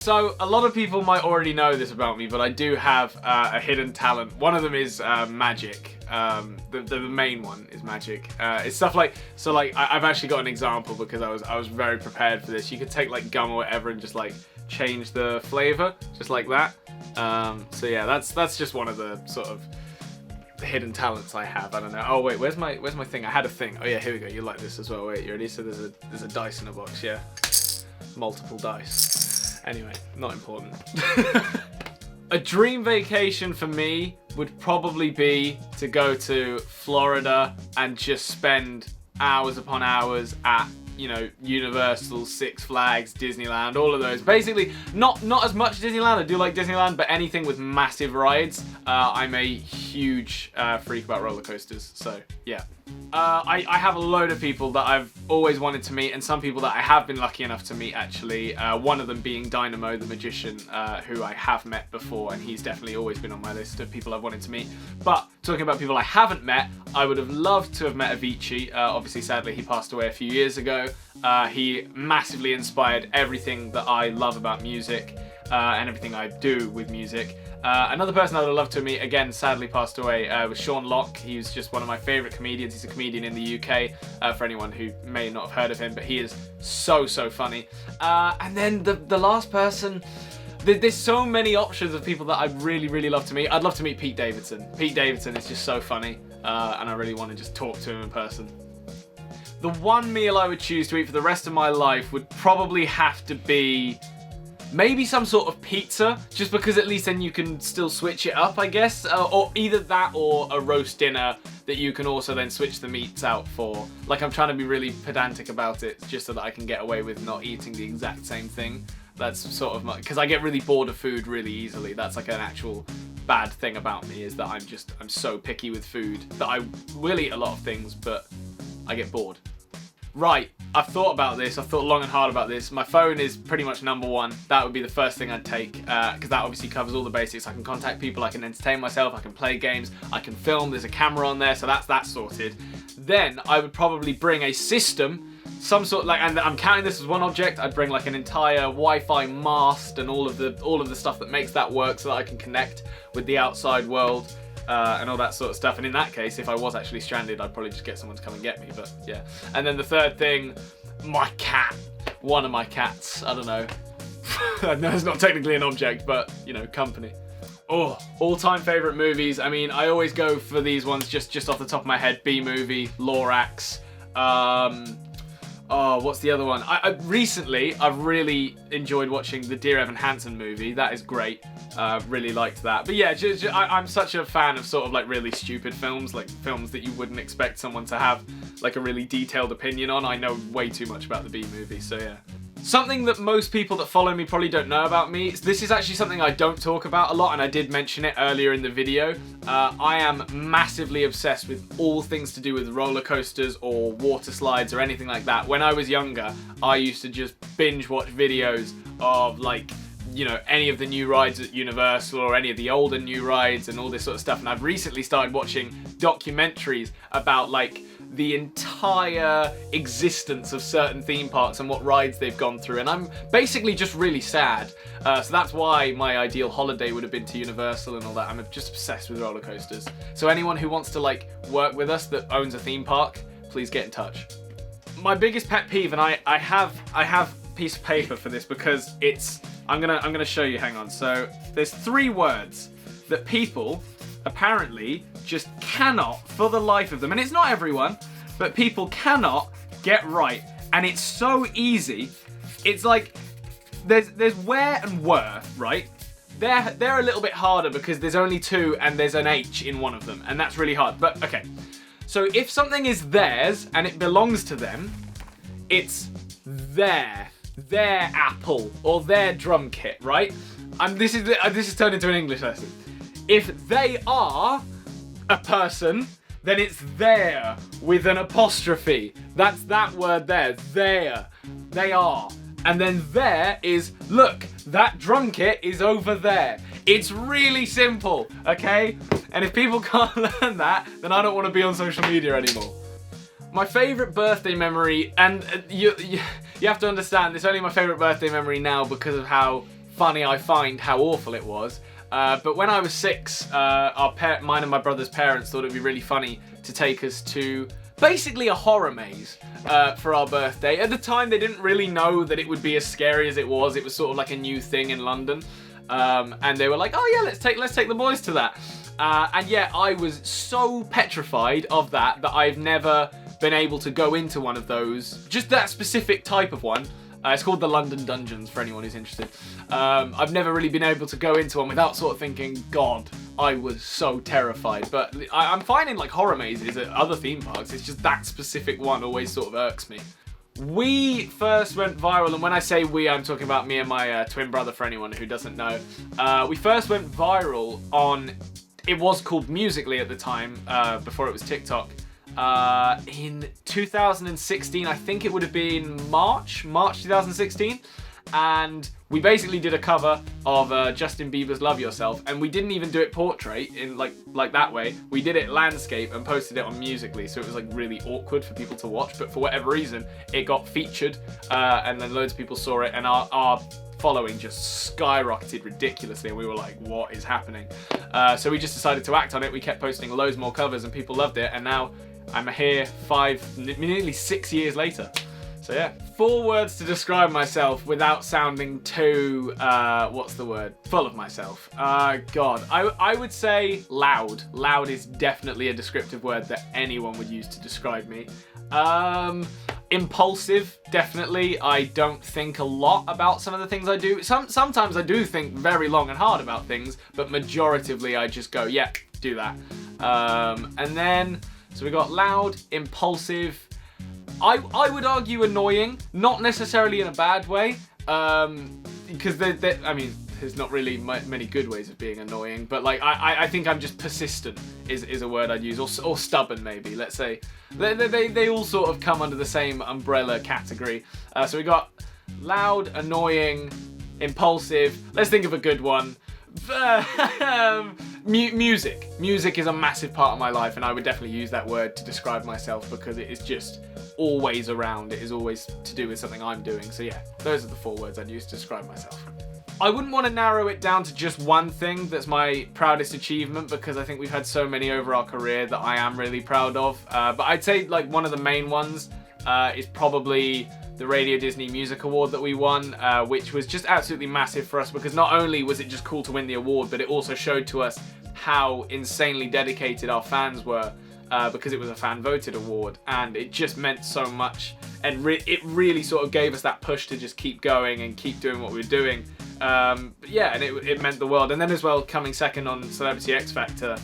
So, a lot of people might already know this about me, but I do have a hidden talent. One of them is magic. The main one is magic. It's stuff like, so like, I've actually got an example because I was very prepared for this. You could take like gum or whatever and just like change the flavor, just like that. So yeah, that's just one of the sort of hidden talents I have. I don't know. Oh wait, where's my thing? I had a thing. Oh yeah, here we go. You like this as well. Wait, you ready? So there's a dice in a box. Yeah, multiple dice. Anyway, not important. A dream vacation for me would probably be to go to Florida and just spend hours upon hours at, you know, Universal, Six Flags, Disneyland, all of those. Basically, not as much Disneyland. I do like Disneyland, but anything with massive rides. I'm a huge freak about roller coasters, so yeah. I have a load of people that I've always wanted to meet, and some people that I have been lucky enough to meet actually. One of them being Dynamo the Magician, who I have met before, and he's definitely always been on my list of people I've wanted to meet. But talking about people I haven't met, I would have loved to have met Avicii. Obviously, sadly, he passed away a few years ago. He massively inspired everything that I love about music and everything I do with music. Another person I would have loved to meet, again, sadly passed away, was Sean Locke. He's just one of my favourite comedians. He's a comedian in the UK, for anyone who may not have heard of him, but he is so funny. And then the last person, there's so many options of people that I'd really love to meet. I'd love to meet Pete Davidson. Pete Davidson is just so funny, and I really want to just talk to him in person. The one meal I would choose to eat for the rest of my life would probably have to be maybe some sort of pizza, just because at least then you can still switch it up, I guess. Or either that or a roast dinner that you can also then switch the meats out for. Like, I'm trying to be really pedantic about it, just so that I can get away with not eating the exact same thing. That's sort of my, because I get really bored of food really easily. That's like an actual bad thing about me, is that I'm so picky with food that I will eat a lot of things, but I get bored. Right, I've thought about this. I've thought long and hard about this. My phone is pretty much number one. That would be the first thing I'd take, because that obviously covers all the basics. I can contact people, I can entertain myself, I can play games, I can film, there's a camera on there, so that's sorted. Then I would probably bring a system, some sort, like, and I'm counting this as one object. I'd bring like an entire Wi-Fi mast and all of the stuff that makes that work, so that I can connect with the outside world. And all that sort of stuff. And in that case, if I was actually stranded, I'd probably just get someone to come and get me, but yeah. And then the third thing, my cat. One of my cats, I don't know. No, it's not technically an object, but, you know, company. Oh, all-time favourite movies. I mean, I always go for these ones just off the top of my head. B-movie, Lorax. Oh, what's the other one? Recently, I've really enjoyed watching the Dear Evan Hansen movie. That is great. Really liked that. But yeah, I'm such a fan of sort of like really stupid films, like films that you wouldn't expect someone to have like a really detailed opinion on. I know way too much about the B-movie, so yeah. Something that most people that follow me probably don't know about me, this is actually something I don't talk about a lot, and I did mention it earlier in the video. I am massively obsessed with all things to do with roller coasters or water slides or anything like that. When I was younger, I used to just binge watch videos of, like, you know, any of the new rides at Universal or any of the older new rides and all this sort of stuff. And I've recently started watching documentaries about, like, the entire existence of certain theme parks and what rides they've gone through, and I'm basically just really sad. So that's why my ideal holiday would have been to Universal and all that. I'm just obsessed with roller coasters. So anyone who wants to like work with us that owns a theme park, please get in touch. My biggest pet peeve, and I have a piece of paper for this because it's, I'm gonna show you, hang on. So there's 3 words that people apparently just cannot, for the life of them, and it's not everyone, but people cannot get right, and it's so easy. It's like there's where and were, right? They're a little bit harder because there's only 2 and there's an H in one of them, and that's really hard. But okay, so if something is theirs and it belongs to them, it's their apple or their drum kit, right? And this is turned into an English lesson. If they are a person, then it's there with an apostrophe. That's that word there, there. They are. And then there is, look, that drum kit is over there. It's really simple, okay? And if people can't learn that, then I don't want to be on social media anymore. My favourite birthday memory, and you have to understand, it's only my favourite birthday memory now because of how funny I find how awful it was. But when I was 6, mine and my brother's parents thought it'd be really funny to take us to basically a horror maze for our birthday. At the time, they didn't really know that it would be as scary as it was. It was sort of like a new thing in London. And they were like, oh yeah, let's take the boys to that. And yeah, I was so petrified of that I've never been able to go into one of those. Just that specific type of one. It's called the London Dungeons, for anyone who's interested. I've never really been able to go into one without sort of thinking, God, I was so terrified. But I'm finding like horror mazes at other theme parks. It's just that specific one always sort of irks me. We first went viral, and when I say we, I'm talking about me and my twin brother, for anyone who doesn't know. We first went viral on, it was called Musical.ly at the time, before it was TikTok. In 2016, I think it would have been March 2016, and we basically did a cover of Justin Bieber's Love Yourself, and we didn't even do it portrait in like that way. We did it landscape and posted it on Musical.ly, so it was like really awkward for people to watch, but for whatever reason it got featured, and then loads of people saw it, and our following just skyrocketed ridiculously, and we were like, what is happening? So we just decided to act on it. We kept posting loads more covers and people loved it, and now I'm here nearly 6 years later. So yeah, 4 words to describe myself without sounding too, what's the word? Full of myself. God, I would say loud. Loud is definitely a descriptive word that anyone would use to describe me. Impulsive, definitely. I don't think a lot about some of the things I do. Sometimes I do think very long and hard about things, but majoritively I just go, yeah, do that. And then, so we got loud, impulsive. I would argue annoying, not necessarily in a bad way, because I mean, there's not really many good ways of being annoying, but like I think I'm just persistent is a word I'd use, or stubborn maybe. Let's say they all sort of come under the same umbrella category. So we got loud, annoying, impulsive. Let's think of a good one. Music is a massive part of my life, and I would definitely use that word to describe myself because it is just always around. It is always to do with something I'm doing. So yeah, those are the 4 words I'd use to describe myself. I wouldn't want to narrow it down to just one thing that's my proudest achievement, because I think we've had so many over our career that I am really proud of. But I'd say like one of the main ones is probably the Radio Disney Music Award that we won, which was just absolutely massive for us, because not only was it just cool to win the award, but it also showed to us how insanely dedicated our fans were, because it was a fan-voted award, and it just meant so much, and it really sort of gave us that push to just keep going and keep doing what we were doing. Yeah, and it meant the world. And then as well, coming second on Celebrity X Factor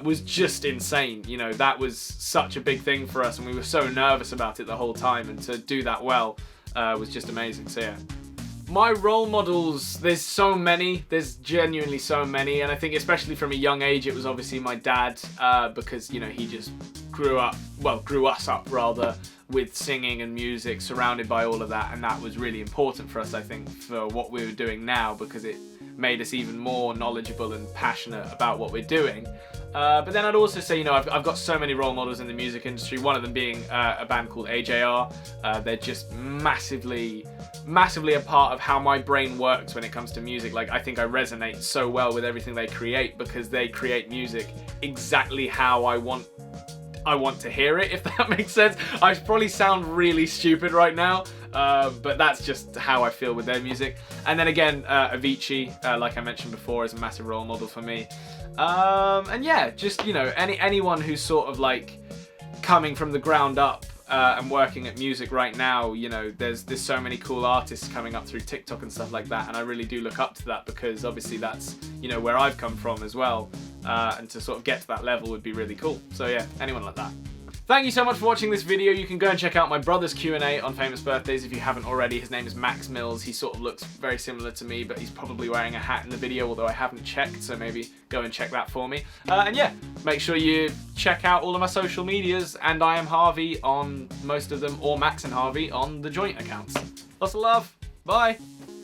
was just insane. You know, that was such a big thing for us, and we were so nervous about it the whole time, and to do that well was just amazing. So yeah. My role models, there's so many, there's genuinely so many, and I think especially from a young age it was obviously my dad, because, you know, he just grew us up rather, with singing and music, surrounded by all of that, and that was really important for us, I think, for what we were doing now, because it made us even more knowledgeable and passionate about what we're doing. But then I'd also say, you know, I've got so many role models in the music industry, one of them being a band called AJR. They're just massively a part of how my brain works when it comes to music. Like, I think I resonate so well with everything they create, because they create music exactly how I want to hear it, if that makes sense. I probably sound really stupid right now, but that's just how I feel with their music. And then again, Avicii, like I mentioned before, is a massive role model for me. And yeah, just, you know, anyone who's sort of like coming from the ground up and working at music right now. You know, there's so many cool artists coming up through TikTok and stuff like that, and I really do look up to that, because obviously that's, you know, where I've come from as well, and to sort of get to that level would be really cool. So yeah, anyone like that. Thank you so much for watching this video. You can go and check out my brother's Q&A on famous birthdays if you haven't already. His name is Max Mills. He sort of looks very similar to me, but he's probably wearing a hat in the video, although I haven't checked, so maybe go and check that for me. And yeah, make sure you check out all of my social medias, and I am Harvey on most of them, or Max and Harvey on the joint accounts. Lots of love. Bye.